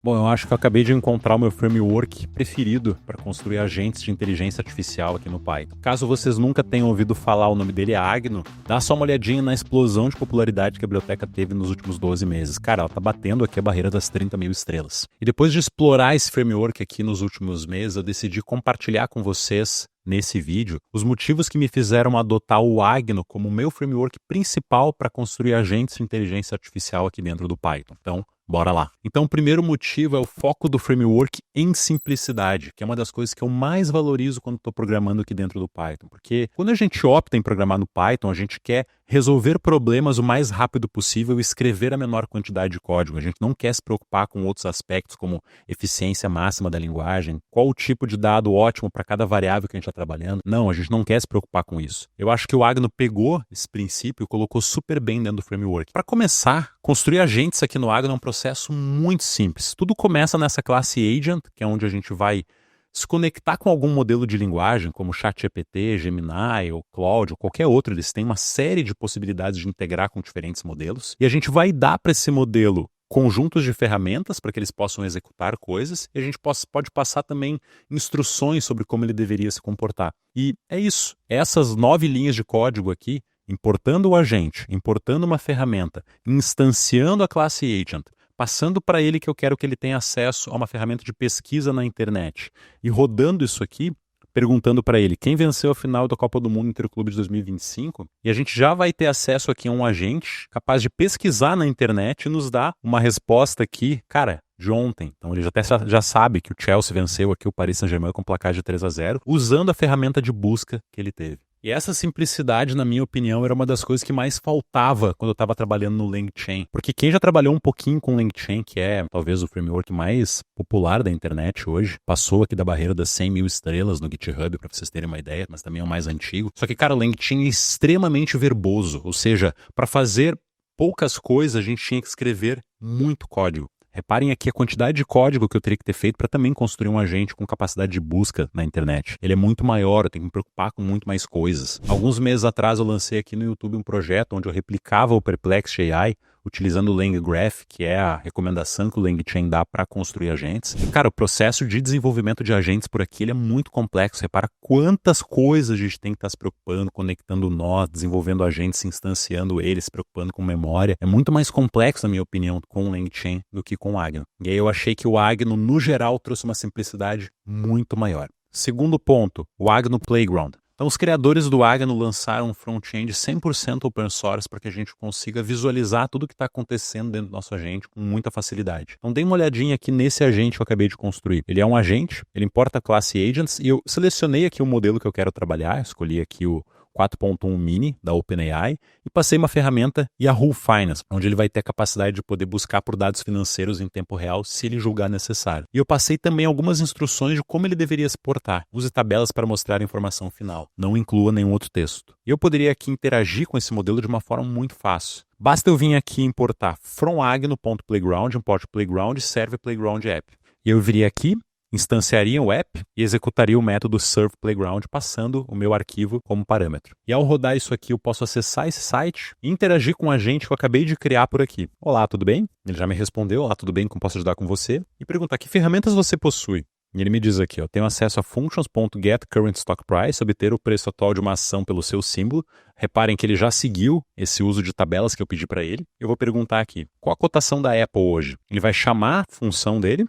Bom, eu acho que eu acabei de encontrar o meu framework preferido para construir agentes de inteligência artificial aqui no Python. Caso vocês nunca tenham ouvido falar, o nome dele é Agno. Dá só uma olhadinha na explosão de popularidade que a biblioteca teve nos últimos 12 meses. Cara, ela tá batendo aqui a barreira das 30 mil estrelas. E depois de explorar esse framework aqui nos últimos meses, eu decidi compartilhar com vocês nesse vídeo os motivos que me fizeram adotar o Agno como meu framework principal para construir agentes de inteligência artificial aqui dentro do Python. Então, bora lá. Então, o primeiro motivo é o foco do framework em simplicidade, que é uma das coisas que eu mais valorizo quando estou programando aqui dentro do Python. Porque quando a gente opta em programar no Python, a gente quer resolver problemas o mais rápido possível e escrever a menor quantidade de código. A gente não quer se preocupar com outros aspectos, como eficiência máxima da linguagem, qual o tipo de dado ótimo para cada variável que a gente está trabalhando. Não, a gente não quer se preocupar com isso. Eu acho que o Agno pegou esse princípio e colocou super bem dentro do framework. Para começar, construir agentes aqui no Agno é um processo muito simples. Tudo começa nessa classe Agent, que é onde a gente vai se conectar com algum modelo de linguagem, como ChatGPT, Gemini ou Claude ou qualquer outro. Eles têm uma série de possibilidades de integrar com diferentes modelos. E a gente vai dar para esse modelo conjuntos de ferramentas para que eles possam executar coisas, e a gente pode passar também instruções sobre como ele deveria se comportar. E é isso. Essas 9 linhas de código aqui, importando o agente, importando uma ferramenta, instanciando a classe Agent, passando para ele que eu quero que ele tenha acesso a uma ferramenta de pesquisa na internet e rodando isso aqui, perguntando para ele quem venceu a final da Copa do Mundo Interclube de 2025, e a gente já vai ter acesso aqui a um agente capaz de pesquisar na internet e nos dar uma resposta aqui, cara, de ontem. Então ele já sabe que o Chelsea venceu aqui o Paris Saint-Germain com placar de 3-0, usando a ferramenta de busca que ele teve. E essa simplicidade, na minha opinião, era uma das coisas que mais faltava quando eu estava trabalhando no LangChain. Porque quem já trabalhou um pouquinho com o LangChain, que é talvez o framework mais popular da internet hoje, passou aqui da barreira das 100 mil estrelas no GitHub, para vocês terem uma ideia, mas também é o mais antigo. Só que, cara, o LangChain é extremamente verboso, ou seja, para fazer poucas coisas a gente tinha que escrever muito código. Reparem aqui a quantidade de código que eu teria que ter feito para também construir um agente com capacidade de busca na internet. Ele é muito maior, eu tenho que me preocupar com muito mais coisas. Alguns meses atrás eu lancei aqui no YouTube um projeto onde eu replicava o Perplexity AI utilizando o LangGraph, que é a recomendação que o LangChain dá para construir agentes. E, cara, o processo de desenvolvimento de agentes por aqui ele é muito complexo. Repara quantas coisas a gente tem que estar se preocupando, conectando nó, desenvolvendo agentes, instanciando eles, se preocupando com memória. É muito mais complexo, na minha opinião, com o LangChain do que com o Agno. E aí eu achei que o Agno, no geral, trouxe uma simplicidade muito maior. Segundo ponto, o Agno Playground. Então, os criadores do Agno lançaram um front-end 100% open source para que a gente consiga visualizar tudo o que está acontecendo dentro do nosso agente com muita facilidade. Então, dê uma olhadinha aqui nesse agente que eu acabei de construir. Ele é um agente, ele importa a classe Agents e eu selecionei aqui o modelo que eu quero trabalhar, escolhi aqui o 4.1 Mini da OpenAI e passei uma ferramenta Yahoo Finance, onde ele vai ter a capacidade de poder buscar por dados financeiros em tempo real se ele julgar necessário. E eu passei também algumas instruções de como ele deveria se portar. Use tabelas para mostrar a informação final. Não inclua nenhum outro texto. E eu poderia aqui interagir com esse modelo de uma forma muito fácil. Basta eu vir aqui importar from agno.playground, importo playground e serve playground app. E eu viria aqui, instanciaria o app e executaria o método servePlayground passando o meu arquivo como parâmetro. E ao rodar isso aqui, eu posso acessar esse site e interagir com o agente que eu acabei de criar por aqui. Olá, tudo bem? Ele já me respondeu, olá, tudo bem, como posso ajudar com você? E perguntar, que ferramentas você possui? E ele me diz aqui, ó, tenho acesso a functions.getCurrentStockPrice, obter o preço atual de uma ação pelo seu símbolo. Reparem que ele já seguiu esse uso de tabelas que eu pedi para ele. Eu vou perguntar aqui, qual a cotação da Apple hoje? Ele vai chamar a função dele,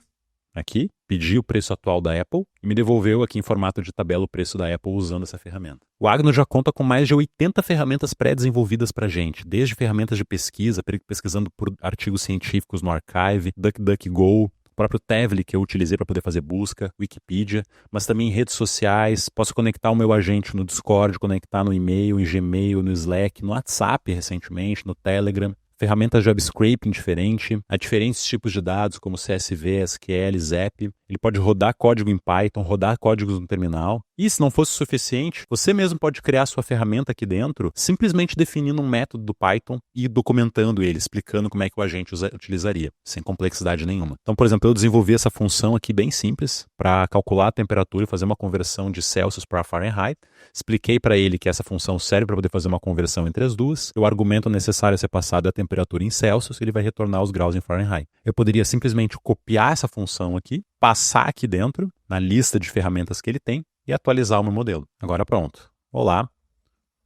aqui, pedi o preço atual da Apple e me devolveu aqui em formato de tabela o preço da Apple usando essa ferramenta. O Agno já conta com mais de 80 ferramentas pré-desenvolvidas para a gente, desde ferramentas de pesquisa, pesquisando por artigos científicos no Archive, DuckDuckGo, o próprio Tevli que eu utilizei para poder fazer busca, Wikipedia, mas também em redes sociais, posso conectar o meu agente no Discord, conectar no e-mail, em Gmail, no Slack, no WhatsApp recentemente, no Telegram. Ferramentas de web scraping diferente, há diferentes tipos de dados como CSV, SQL, ZAP. Ele pode rodar código em Python, rodar códigos no terminal. E se não fosse suficiente, você mesmo pode criar sua ferramenta aqui dentro, simplesmente definindo um método do Python e documentando ele, explicando como é que o agente utilizaria, sem complexidade nenhuma. Então, por exemplo, eu desenvolvi essa função aqui bem simples para calcular a temperatura e fazer uma conversão de Celsius para Fahrenheit. Expliquei para ele que essa função serve para poder fazer uma conversão entre as duas. O argumento necessário a ser passado é a temperatura temperatura em Celsius, ele vai retornar os graus em Fahrenheit. Eu poderia simplesmente copiar essa função aqui, passar aqui dentro, na lista de ferramentas que ele tem, e atualizar o meu modelo. Agora pronto. Olá,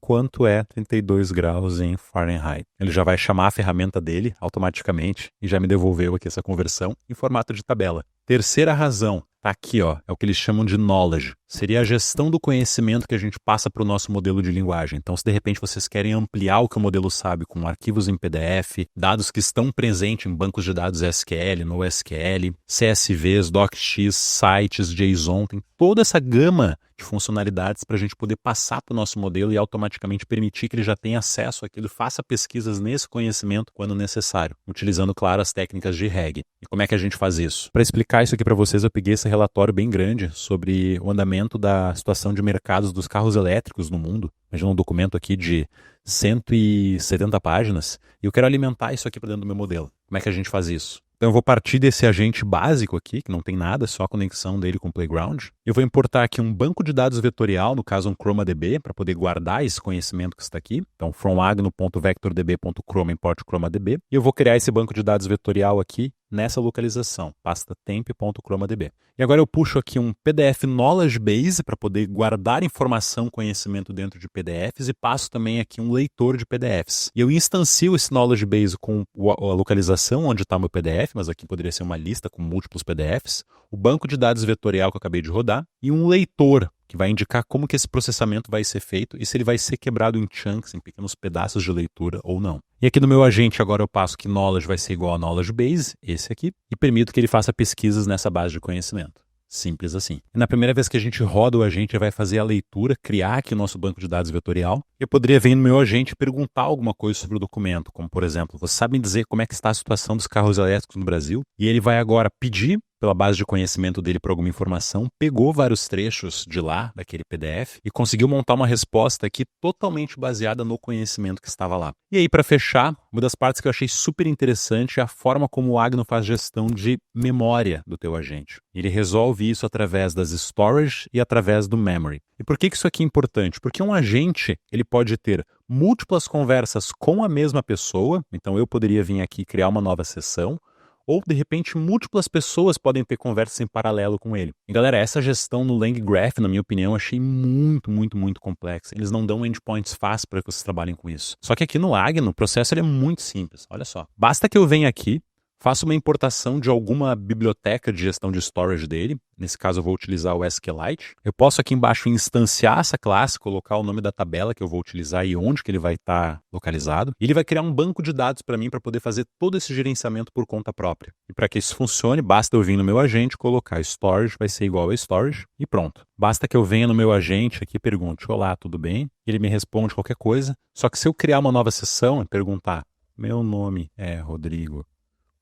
quanto é 32 graus em Fahrenheit? Ele já vai chamar a ferramenta dele automaticamente e já me devolveu aqui essa conversão em formato de tabela. Terceira razão, tá aqui, ó, é o que eles chamam de knowledge. Seria a gestão do conhecimento que a gente passa para o nosso modelo de linguagem. Então, se de repente vocês querem ampliar o que o modelo sabe com arquivos em PDF, dados que estão presentes em bancos de dados SQL, NoSQL, CSVs, DocX, sites, JSON, tem toda essa gama de funcionalidades para a gente poder passar para o nosso modelo e automaticamente permitir que ele já tenha acesso àquilo, faça pesquisas nesse conhecimento quando necessário, utilizando, claro, as técnicas de RAG. E como é que a gente faz isso? Para explicar isso aqui para vocês, eu peguei esse relatório bem grande sobre o andamento da situação de mercados dos carros elétricos no mundo. Imagina um documento aqui de 170 páginas e eu quero alimentar isso aqui para dentro do meu modelo. Como é que a gente faz isso? Então eu vou partir desse agente básico aqui, que não tem nada, só a conexão dele com o Playground. Eu vou importar aqui um banco de dados vetorial, no caso um ChromaDB, para poder guardar esse conhecimento que está aqui. Então from agno.vectordb.chroma import ChromaDB. E eu vou criar esse banco de dados vetorial aqui nessa localização, pasta temp.chromadb. E agora eu puxo aqui um PDF Knowledge Base para poder guardar informação, conhecimento dentro de PDFs e passo também aqui um leitor de PDFs. E eu instancio esse Knowledge Base com a localização onde está o meu PDF, mas aqui poderia ser uma lista com múltiplos PDFs, o banco de dados vetorial que eu acabei de rodar e um leitor que vai indicar como que esse processamento vai ser feito e se ele vai ser quebrado em chunks, em pequenos pedaços de leitura ou não. E aqui no meu agente agora eu passo que knowledge vai ser igual a knowledge base, esse aqui, e permito que ele faça pesquisas nessa base de conhecimento. Simples assim. E na primeira vez que a gente roda o agente, ele vai fazer a leitura, criar aqui o nosso banco de dados vetorial. Eu poderia vir no meu agente e perguntar alguma coisa sobre o documento, como por exemplo, vocês sabem dizer como é que está a situação dos carros elétricos no Brasil? E ele vai agora pedir pela base de conhecimento dele por alguma informação, pegou vários trechos de lá, daquele PDF, e conseguiu montar uma resposta aqui totalmente baseada no conhecimento que estava lá. E aí, para fechar, uma das partes que eu achei super interessante é a forma como o Agno faz gestão de memória do teu agente. Ele resolve isso através das storage e através do memory. E por que isso aqui é importante? Porque um agente, ele pode ter múltiplas conversas com a mesma pessoa, então eu poderia vir aqui e criar uma nova sessão, ou, de repente, múltiplas pessoas podem ter conversas em paralelo com ele. E, galera, essa gestão no LangGraph, na minha opinião, eu achei muito complexa. Eles não dão endpoints fáceis para que vocês trabalhem com isso. Só que aqui no Agno, o processo ele é muito simples. Olha só. Basta que eu venha aqui, faço uma importação de alguma biblioteca de gestão de storage dele. Nesse caso, eu vou utilizar o SQLite. Eu posso aqui embaixo instanciar essa classe, colocar o nome da tabela que eu vou utilizar e onde que ele vai estar localizado. E ele vai criar um banco de dados para mim para poder fazer todo esse gerenciamento por conta própria. E para que isso funcione, basta eu vir no meu agente, colocar storage, vai ser igual a storage e pronto. Basta que eu venha no meu agente aqui e pergunte, olá, tudo bem? E ele me responde qualquer coisa. Só que se eu criar uma nova sessão e perguntar, meu nome é Rodrigo,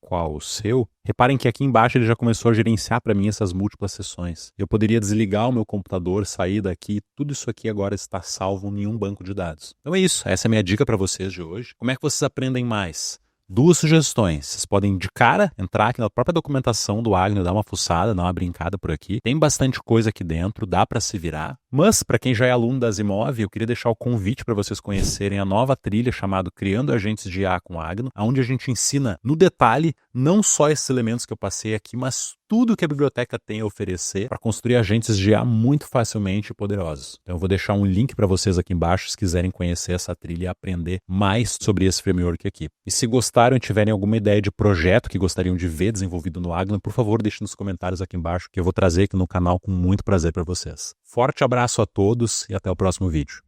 qual o seu? Reparem que aqui embaixo ele já começou a gerenciar para mim essas múltiplas sessões. Eu poderia desligar o meu computador, sair daqui, tudo isso aqui agora está salvo em um banco de dados. Então é isso, essa é a minha dica para vocês de hoje. Como é que vocês aprendem mais? Duas sugestões. Vocês podem de cara entrar aqui na própria documentação do Agno, dar uma fuçada, dar uma brincada por aqui. Tem bastante coisa aqui dentro, dá para se virar. Mas, para quem já é aluno da Asimov, eu queria deixar o convite para vocês conhecerem a nova trilha chamada Criando Agentes de IA com Agno, onde a gente ensina no detalhe não só esses elementos que eu passei aqui, mas tudo que a biblioteca tem a oferecer para construir agentes de IA muito facilmente e poderosos. Então eu vou deixar um link para vocês aqui embaixo se quiserem conhecer essa trilha e aprender mais sobre esse framework aqui. E se gostaram e tiverem alguma ideia de projeto que gostariam de ver desenvolvido no Agno, por favor, deixem nos comentários aqui embaixo que eu vou trazer aqui no canal com muito prazer para vocês. Forte abraço a todos e até o próximo vídeo.